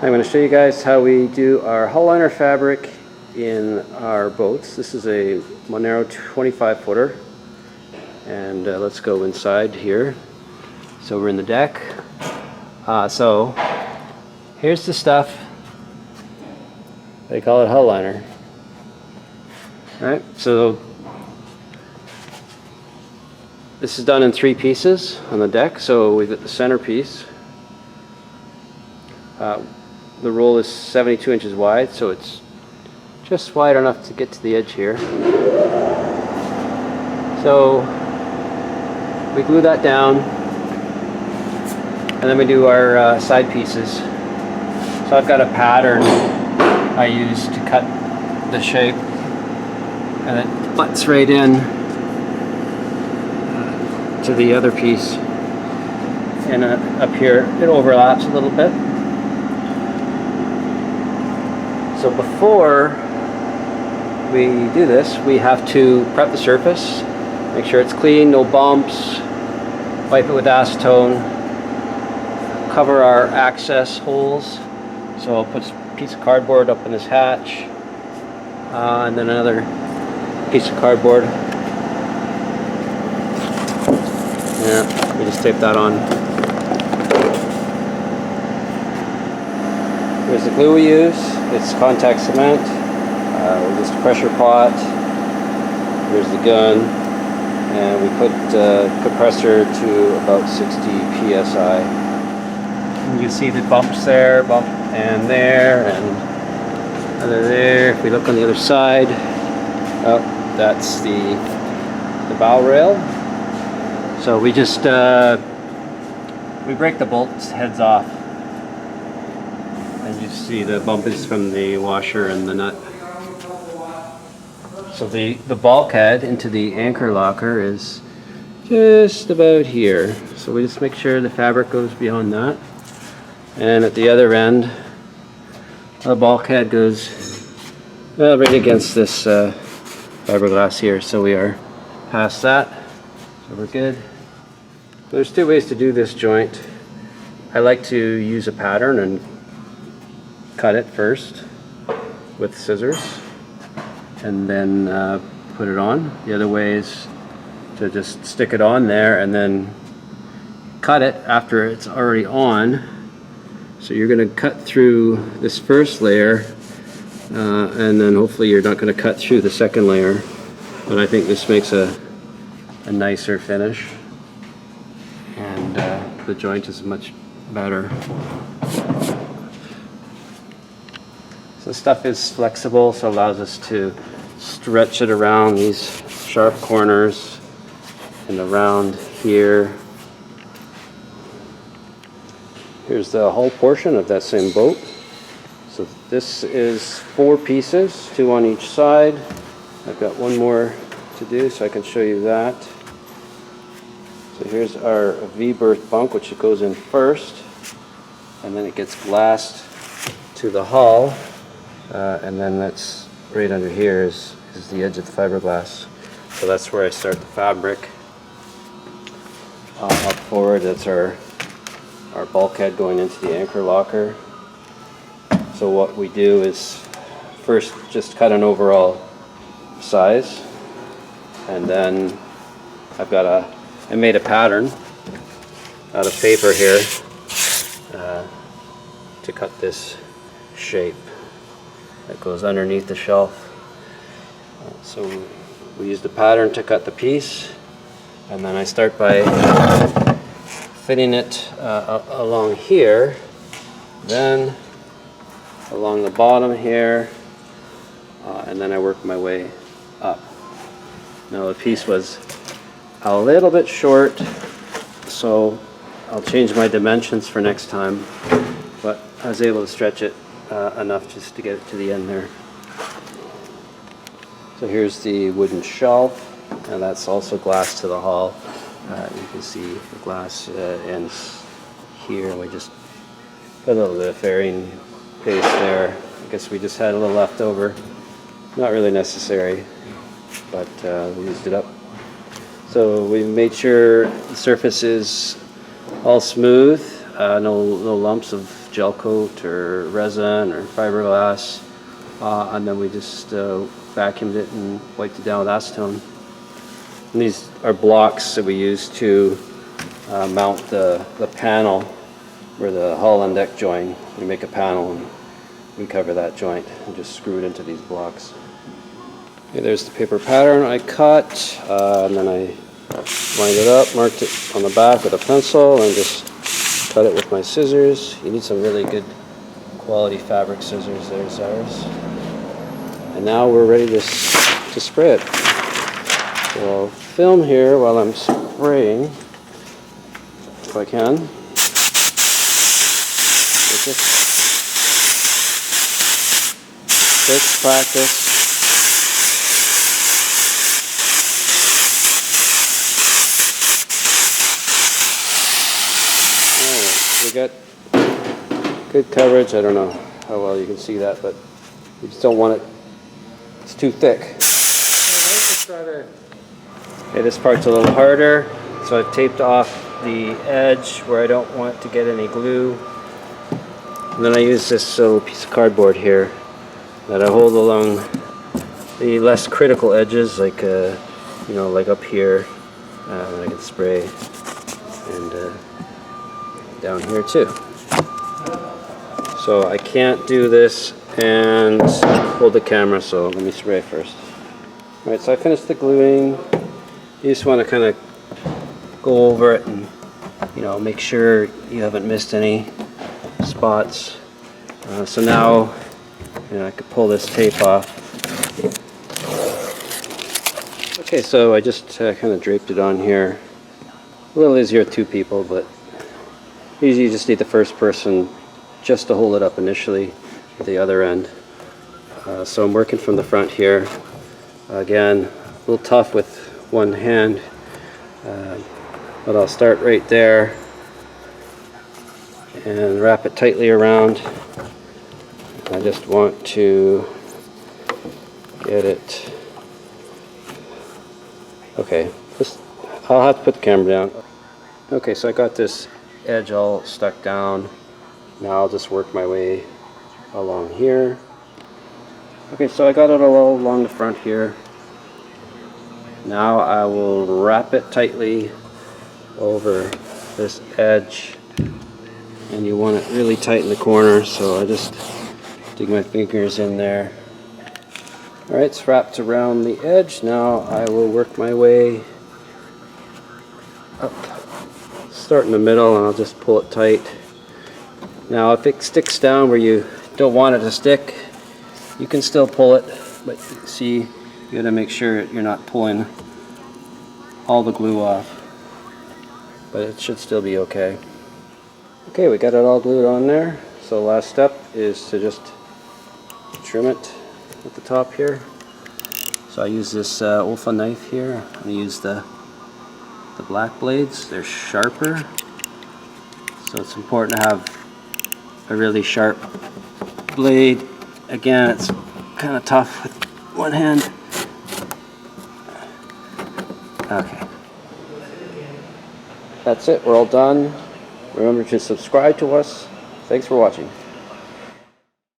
I'm going to show you guys how we do our hull liner fabric in our boats. This is a Monero 25 footer, and let's go inside here. So we're in the deck. So here's the stuff. They call it hull liner. All right, so this is done in 3 pieces on the deck. So we've got the center piece. The roll is 72 inches wide, so it's just wide enough to get to the edge here. So we glue that down, and then we do our side pieces. So I've got a pattern I use to cut the shape, and it butts right in to the other piece, and up here it overlaps a little bit. So before we do this, we have to prep the surface, make sure it's clean, no bumps, wipe it with acetone, cover our access holes. So I'll put a piece of cardboard up in this hatch, and then another piece of cardboard. Yeah, we just tape that on. Here's the glue we use. It's contact cement. Just a pressure pot. Here's the gun, and we put compressor to about 60 psi. And you see the bumps there, bump and there, and another there. If we look on the other side, oh, that's the bow rail. So we just we break the bolts heads off. And you see the bump is from the washer and the nut. So the bulkhead into the anchor locker is just about here. So we just make sure the fabric goes beyond that. And at the other end, the bulkhead goes right against this fiberglass here. So we are past that. So we're good. There's 2 ways to do this joint. I like to use a pattern and cut it first with scissors and then put it on. The other way is to just stick it on there and then cut it after it's already on. So you're going to cut through this first layer, and then hopefully you're not going to cut through the second layer. But I think this makes a nicer finish, and the joint is much better. So the stuff is flexible, so it allows us to stretch it around these sharp corners and around here. Here's the hull portion of that same boat. So this is 4 pieces, 2 on each side. I've got 1 more to do, so I can show you that. So here's our V-berth bunk, which it goes in first, and then it gets glassed to the hull. And then that's right under here is the edge of the fiberglass. So that's where I start the fabric. Up forward, that's our bulkhead going into the anchor locker. So what we do is first just cut an overall size, and then I made a pattern out of paper here to cut this shape that goes underneath the shelf. So we use the pattern to cut the piece, and then I start by fitting it along here, then along the bottom here, and then I work my way up. Now the piece was a little bit short, so I'll change my dimensions for next time, but I was able to stretch it enough just to get it to the end there. So here's the wooden shelf, and that's also glass to the hull. You can see the glass ends here. We just put a little bit of fairing paste there. I guess we just had a little left over. Not really necessary, but we used it up. So we made sure the surface is all smooth no lumps of gel coat or resin or fiberglass, and then we just vacuumed it and wiped it down with acetone. And these are blocks that we use to mount the panel where the hull and deck join. We make a panel and we cover that joint and just screw it into these blocks. Okay, there's the paper pattern I cut, and then I lined it up, marked it on the back with a pencil, and just cut it with my scissors. You need some really good quality fabric scissors. There's ours. And now we're ready to spray it. So I'll film here while I'm spraying, if I can. Quick practice. We got good coverage. I don't know how well you can see that, but you just don't want it, it's too thick. Okay, this part's a little harder, so I've taped off the edge where I don't want to get any glue. And then I use this little piece of cardboard here that I hold along the less critical edges, like you know, like up here, and I can spray, and down here too. So I can't do this and hold the camera, so let me spray first. Alright, so I finished the gluing. You just want to kind of go over it and, you know, make sure you haven't missed any spots. So now, you know, I could pull this tape off. Okay, so I just kind of draped it on here. A little easier with two people, but usually you just need the first person just to hold it up initially at the other end. So I'm working from the front here. Again, a little tough with one hand, but I'll start right there and wrap it tightly around. I just want to get it. Okay, I'll have to put the camera down. Okay, so I got this edge all stuck down. Now I'll just work my way along here. Okay, so I got it all along the front here. Now I will wrap it tightly over this edge, and you want it really tight in the corner, so I just dig my fingers in there. Alright, it's wrapped around the edge. Now I will work my way up. Start in the middle and I'll just pull it tight. Now if it sticks down where you don't want it to stick, you can still pull it, but see, you gotta make sure you're not pulling all the glue off, but it should still be okay. Okay, we got it all glued on there, so the last step is to just trim it at the top here. So I use this Olfa knife here. I'm going to use the black blades. They're sharper, so it's important to have a really sharp blade. Again, it's kind of tough with one hand. Okay, that's it. We're all done. Remember to subscribe to us. Thanks for watching.